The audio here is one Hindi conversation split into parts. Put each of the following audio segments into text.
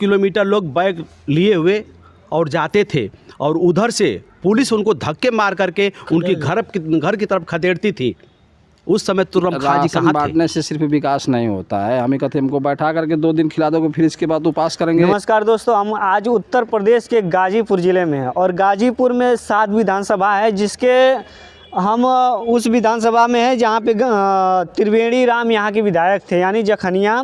किलोमीटर लोग बैग लिए हुए और जाते थे, और उधर से पुलिस उनको धक्के मार करके उनकी घर की तरफ खदेड़ती थी। उस समय तुर्रम खां जी कहाँ थे? बांटने से सिर्फ विकास नहीं होता है। हमें कहते हमको बैठा करके 2 दिन खिला दोगे, फिर इसके बाद उपास करेंगे। नमस्कार दोस्तों, हम आज उत्तर प्रदेश के गाजीपुर ज़िले में हैं और गाजीपुर में 7 विधानसभा है, जिसके हम उस विधानसभा में है जहाँ पे त्रिवेणी राम यहाँ के विधायक थे, यानी जखनिया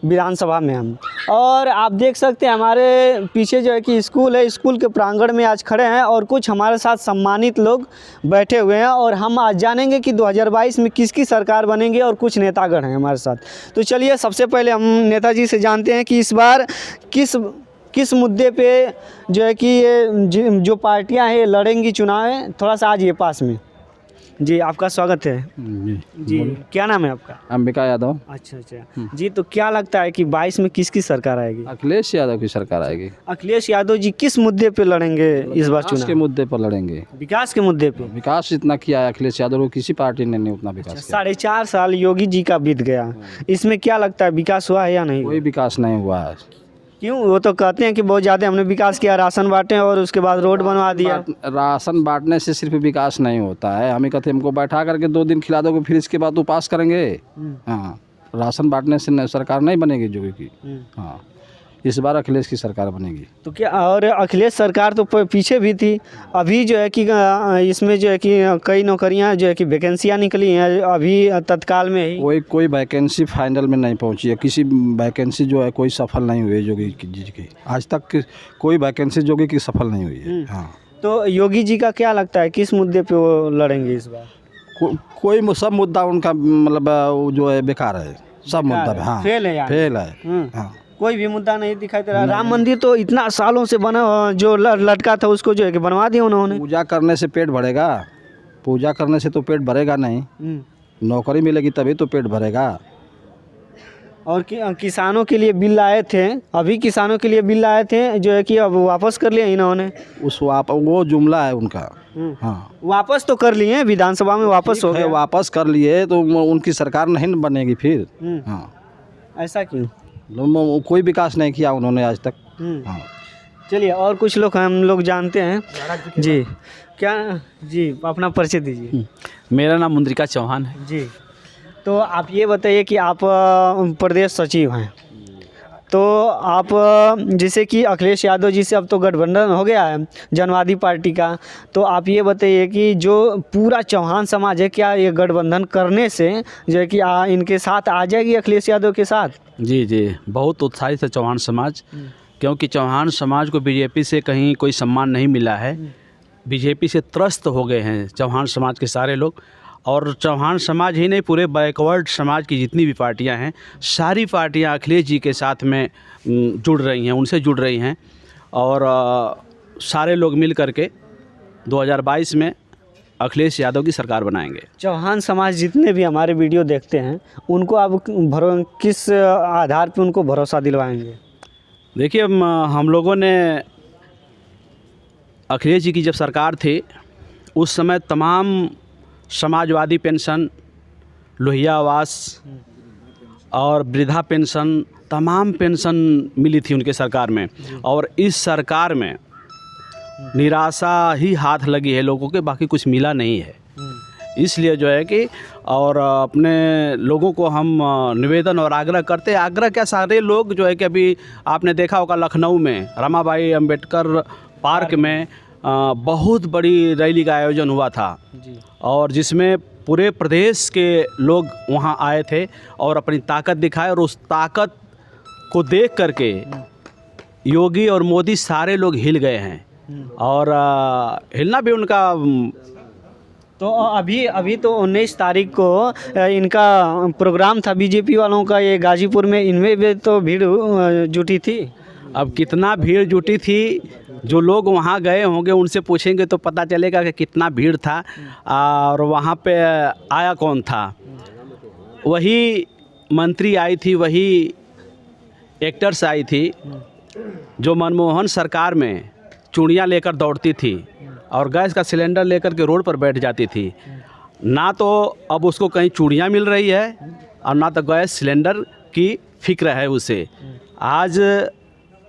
विधानसभा में हम। और आप देख सकते हैं हमारे पीछे जो है कि स्कूल है, स्कूल के प्रांगण में आज खड़े हैं और कुछ हमारे साथ सम्मानित लोग बैठे हुए हैं, और हम आज जानेंगे कि 2022 में किसकी सरकार बनेगी, और कुछ नेतागण हैं हमारे साथ। तो चलिए सबसे पहले हम नेताजी से जानते हैं कि इस बार किस मुद्दे पे जो है कि ये जो पार्टियां हैं ये लड़ेंगी चुनाव। थोड़ा सा आज ये पास में जी, आपका स्वागत है जी। क्या नाम है आपका? अंबिका यादव। अच्छा जी, तो क्या लगता है कि 22 में किसकी सरकार आएगी? अखिलेश यादव की सरकार आएगी। अखिलेश यादव जी किस मुद्दे पे लड़ेंगे इस बार चुनाव? के मुद्दे पर लड़ेंगे। विकास के मुद्दे पे? विकास इतना किया है अखिलेश यादव को, किसी पार्टी ने नहीं उतना विकास किया। 4.5 साल योगी जी का बीत गया, इसमें क्या लगता है विकास हुआ है या नहीं? कोई विकास नहीं हुआ है। क्यों? वो तो कहते हैं कि बहुत ज़्यादा हमने विकास किया, राशन बांटे और उसके बाद रोड बनवा दिया। राशन बांटने से सिर्फ विकास नहीं होता है। हमें कहते हमको बैठा करके 2 दिन खिला दोगे, फिर इसके बाद उपास करेंगे। हाँ, राशन बांटने से सरकार नहीं बनेगी जोगी की। हाँ, इस बार अखिलेश की सरकार बनेगी। तो क्या, और अखिलेश सरकार तो पीछे भी थी, अभी जो है कि इसमें जो है कि कई नौकरियां जो है कि वैकेंसियां निकली हैं अभी तत्काल में ही। कोई वैकेंसी फाइनल में नहीं पहुंची है। किसी वैकेंसी जो है कोई सफल नहीं हुई है जोगी जी की। आज तक कोई वैकेंसी जोगी की सफल नहीं हुई है। हाँ, तो योगी जी का क्या लगता है किस मुद्दे पे वो लड़ेंगे इस बार? कोई सब मुद्दा उनका मतलब जो है बेकार है, सब मुद्दा। हाँ, फेल है। हाँ, कोई भी मुद्दा नहीं दिखाई दे रहा। राम मंदिर तो इतना सालों से बना, जो लटका था उसको जो है कि बनवा दिया उन्होंने। पूजा करने से पेट भरेगा? पूजा करने से तो पेट भरेगा नहीं। नौकरी मिलेगी तभी तो पेट भरेगा। और किसानों के लिए बिल लाए थे, अभी किसानों के लिए बिल लाए थे जो है कि अब वापस कर लिया इन्होंने। वो जुमला है उनका। हाँ, वापस तो कर लिए विधानसभा में, वापस हो गया। वापस कर लिए तो उनकी सरकार नहीं बनेगी फिर। हाँ, ऐसा क्यों? कोई विकास नहीं किया उन्होंने आज तक। हाँ, चलिए और कुछ लोग हम लोग जानते हैं जी। क्या जी, अपना परिचय दीजिए। मेरा नाम मुंद्रिका चौहान है जी। तो आप ये बताइए कि आप प्रदेश सचिव हैं, तो आप जैसे कि अखिलेश यादव जी से अब तो गठबंधन हो गया है जनवादी पार्टी का, तो आप ये बताइए कि जो पूरा चौहान समाज है, क्या ये गठबंधन करने से जो है कि इनके साथ आ जाएगी अखिलेश यादव के साथ? जी, बहुत उत्साहित है चौहान समाज, क्योंकि चौहान समाज को बीजेपी से कहीं कोई सम्मान नहीं मिला है। बीजेपी से त्रस्त हो गए हैं चौहान समाज के सारे लोग, और चौहान समाज ही नहीं, पूरे बैकवर्ड समाज की जितनी भी पार्टियां हैं, सारी पार्टियां अखिलेश जी के साथ में जुड़ रही हैं, उनसे जुड़ रही हैं, और सारे लोग मिल करके 2022 में अखिलेश यादव की सरकार बनाएंगे। चौहान समाज जितने भी हमारे वीडियो देखते हैं उनको आप किस आधार पे उनको भरोसा दिलवाएंगे? देखिए, हम लोगों ने अखिलेश जी की जब सरकार थी उस समय तमाम समाजवादी पेंशन, लोहिया आवास और वृद्धा पेंशन, तमाम पेंशन मिली थी उनके सरकार में, और इस सरकार में निराशा ही हाथ लगी है लोगों के, बाकी कुछ मिला नहीं है। इसलिए जो है कि और अपने लोगों को हम निवेदन और आग्रह करते हैं, आग्रह क्या, सारे लोग जो है कि अभी आपने देखा होगा लखनऊ में रमाबाई अंबेडकर पार्क में बहुत बड़ी रैली का आयोजन हुआ था जी, और जिसमें पूरे प्रदेश के लोग वहां आए थे और अपनी ताकत दिखाए, और उस ताकत को देख करके योगी और मोदी सारे लोग हिल गए हैं, और हिलना भी उनका। तो अभी तो 19 तारीख को इनका प्रोग्राम था बीजेपी वालों का, ये गाजीपुर में, इनमें भी तो भीड़ जुटी थी। अब कितना भीड़ जुटी थी, जो लोग वहाँ गए होंगे उनसे पूछेंगे तो पता चलेगा कि कितना भीड़ था और वहाँ पे आया कौन था। वही मंत्री आई थी, वही एक्टर्स आई थी जो मनमोहन सरकार में चूड़ियाँ लेकर दौड़ती थी और गैस का सिलेंडर लेकर के रोड पर बैठ जाती थी। ना तो अब उसको कहीं चूड़ियाँ मिल रही है और ना तो गैस सिलेंडर की फिक्र है उसे। आज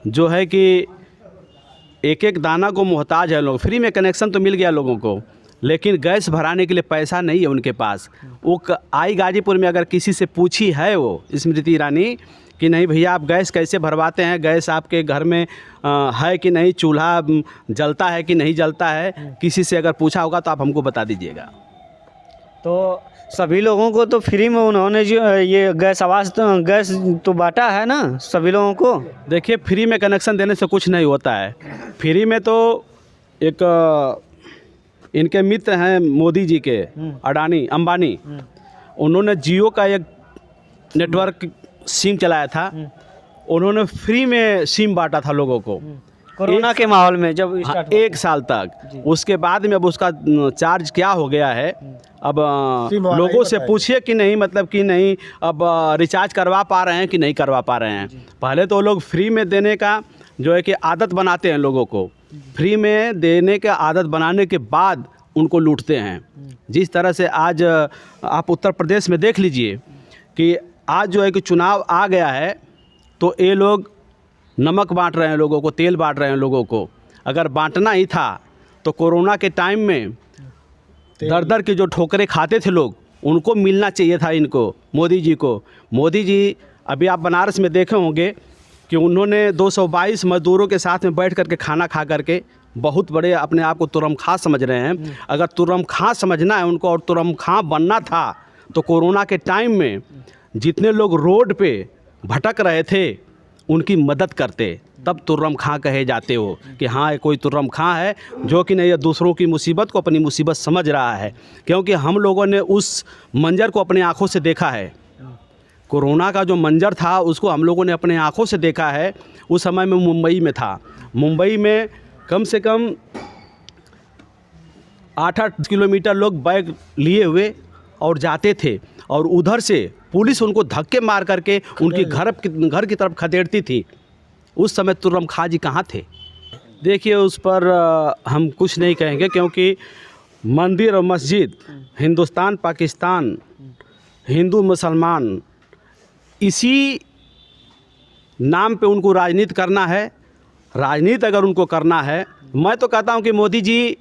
जो है कि एक एक दाना को मोहताज है लोग। फ्री में कनेक्शन तो मिल गया लोगों को, लेकिन गैस भराने के लिए पैसा नहीं है उनके पास। वो आई गाजीपुर में अगर किसी से पूछी है वो स्मृति ईरानी कि नहीं भैया आप गैस कैसे भरवाते हैं, गैस आपके घर में है कि नहीं, चूल्हा जलता है कि नहीं जलता है, किसी से अगर पूछा होगा तो आप हमको बता दीजिएगा। तो सभी लोगों को तो फ्री में उन्होंने जो ये गैस तो बांटा है ना सभी लोगों को। देखिए फ्री में कनेक्शन देने से कुछ नहीं होता है। फ्री में तो एक इनके मित्र हैं मोदी जी के, अडानी अंबानी, उन्होंने जियो का एक नेटवर्क सिम चलाया था, उन्होंने फ्री में सिम बांटा था लोगों को कोरोना के माहौल में जब हाँ, स्टार्ट 1 साल तक। उसके बाद में अब उसका चार्ज क्या हो गया है, अब लोगों से पूछिए कि नहीं, मतलब कि नहीं अब रिचार्ज करवा पा रहे हैं कि नहीं करवा पा रहे हैं। पहले तो लोग फ्री में देने का जो है कि आदत बनाते हैं लोगों को, फ्री में देने का आदत बनाने के बाद उनको लूटते हैं। जिस तरह से आज आप उत्तर प्रदेश में देख लीजिए कि आज जो है कि चुनाव आ गया है तो ये लोग नमक बांट रहे हैं लोगों को, तेल बांट रहे हैं लोगों को। अगर बांटना ही था तो कोरोना के टाइम में दर दर के जो ठोकरें खाते थे लोग, उनको मिलना चाहिए था इनको, मोदी जी को। मोदी जी अभी आप बनारस में देखे होंगे कि उन्होंने 222 मजदूरों के साथ में बैठ करके खाना खा करके बहुत बड़े अपने आप को तुरम खां समझ रहे हैं। अगर तुरम खां समझना है उनको और तुरम खां बनना था तो कोरोना के टाइम में जितने लोग रोड पे भटक रहे थे उनकी मदद करते, तब तुर्रम खां कहे जाते हो कि हाँ कोई तुर्रम खां है जो कि नहीं दूसरों की मुसीबत को अपनी मुसीबत समझ रहा है। क्योंकि हम लोगों ने उस मंजर को अपने आँखों से देखा है। कोरोना का जो मंजर था उसको हम लोगों ने अपने आँखों से देखा है। उस समय में मुंबई में था, मुंबई में कम से कम 8-8 किलोमीटर लोग बैग लिए हुए और जाते थे, और उधर से पुलिस उनको धक्के मार करके उनकी घर की तरफ खदेड़ती थी। उस समय तुर्रम खां जी कहाँ थे? देखिए उस पर हम कुछ नहीं कहेंगे, क्योंकि मंदिर और मस्जिद, हिंदुस्तान पाकिस्तान, हिंदू मुसलमान, इसी नाम पे उनको राजनीति करना है। राजनीति अगर उनको करना है, मैं तो कहता हूँ कि मोदी जी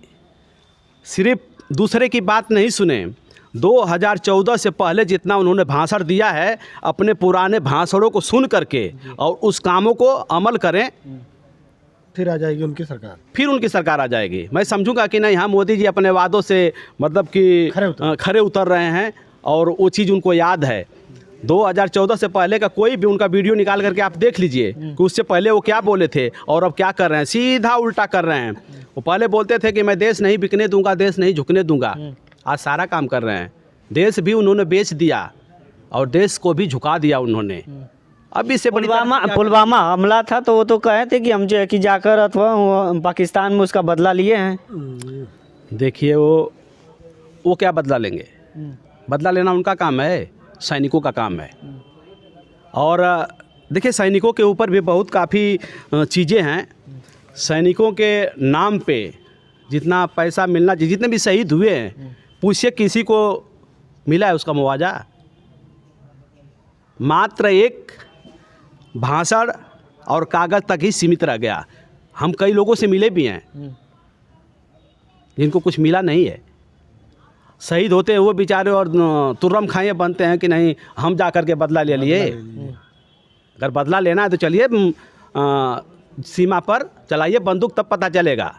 सिर्फ दूसरे की बात नहीं सुने। 2014 से पहले जितना उन्होंने भाषण दिया है, अपने पुराने भाषणों को सुन करके और उस कामों को अमल करें, फिर आ जाएगी उनकी सरकार। फिर उनकी सरकार आ जाएगी। मैं समझूंगा कि नहीं हाँ मोदी जी अपने वादों से मतलब कि खरे उतर रहे हैं और वो चीज़ उनको याद है। 2014 से पहले का कोई भी उनका वीडियो निकाल करके आप देख लीजिए कि उससे पहले वो क्या बोले थे और अब क्या कर रहे हैं। सीधा उल्टा कर रहे हैं। वो पहले बोलते थे कि मैं देश नहीं बिकने दूंगा, देश नहीं झुकने दूंगा। आज सारा काम कर रहे हैं। देश भी उन्होंने बेच दिया और देश को भी झुका दिया उन्होंने। अब इससे पुलवामा हमला था तो वो तो कहे थे कि हम जो है कि जाकर अथवा पाकिस्तान में उसका बदला लिए हैं। देखिए वो क्या बदला लेंगे? बदला लेना उनका काम है, सैनिकों का काम है। और देखिए सैनिकों के ऊपर भी बहुत काफ़ी चीज़ें हैं। सैनिकों के नाम पे जितना पैसा मिलना चाहिए, जितने भी शहीद हुए हैं, पूछिए किसी को मिला है उसका मुआवजा? मात्र एक भाषण और कागज़ तक ही सीमित रह गया। हम कई लोगों से मिले भी हैं जिनको कुछ मिला नहीं है। शहीद होते हैं वो बेचारे और तुर्रम खाएँ बनते हैं कि नहीं हम जा कर के बदला ले लिए। अगर बदला लेना है तो चलिए सीमा पर चलाइए बंदूक, तब पता चलेगा।